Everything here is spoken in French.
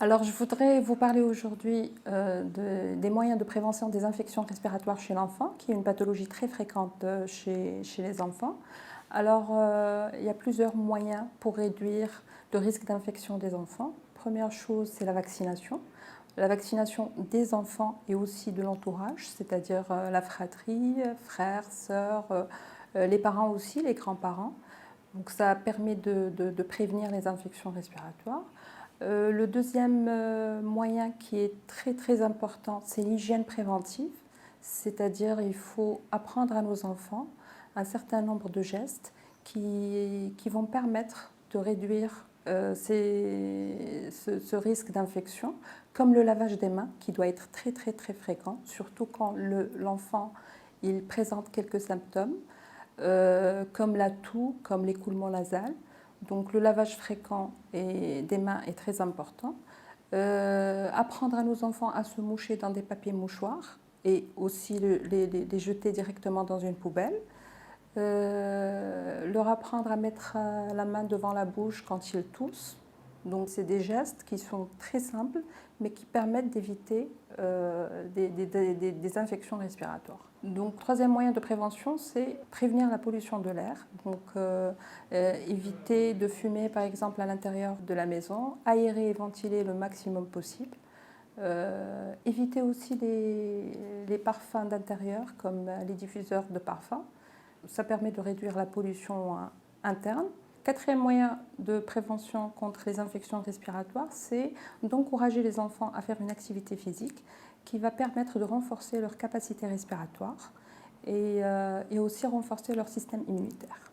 Alors, je voudrais vous parler aujourd'hui des moyens de prévention des infections respiratoires chez l'enfant, qui est une pathologie très fréquente chez les enfants. Alors, il y a plusieurs moyens pour réduire le risque d'infection des enfants. Première chose, c'est la vaccination. La vaccination des enfants et aussi de l'entourage, c'est-à-dire la fratrie, frères, sœurs, les parents aussi, les grands-parents. Donc ça permet de prévenir les infections respiratoires. Le deuxième moyen qui est très très important, c'est l'hygiène préventive, c'est-à-dire il faut apprendre à nos enfants un certain nombre de gestes qui vont permettre de réduire ce risque d'infection, comme le lavage des mains qui doit être très très très fréquent, surtout quand l'enfant il présente quelques symptômes comme la toux, comme l'écoulement nasal. Donc le lavage fréquent des mains est très important. Apprendre à nos enfants à se moucher dans des papiers mouchoirs et aussi les jeter directement dans une poubelle. Leur apprendre à mettre la main devant la bouche quand ils toussent. Donc c'est des gestes qui sont très simples mais qui permettent d'éviter des infections respiratoires. Donc troisième moyen de prévention, c'est prévenir la pollution de l'air. Donc éviter de fumer par exemple à l'intérieur de la maison, aérer et ventiler le maximum possible. Éviter aussi les parfums d'intérieur comme les diffuseurs de parfums. Ça permet de réduire la pollution interne. Quatrième moyen de prévention contre les infections respiratoires, c'est d'encourager les enfants à faire une activité physique qui va permettre de renforcer leur capacité respiratoire et aussi renforcer leur système immunitaire.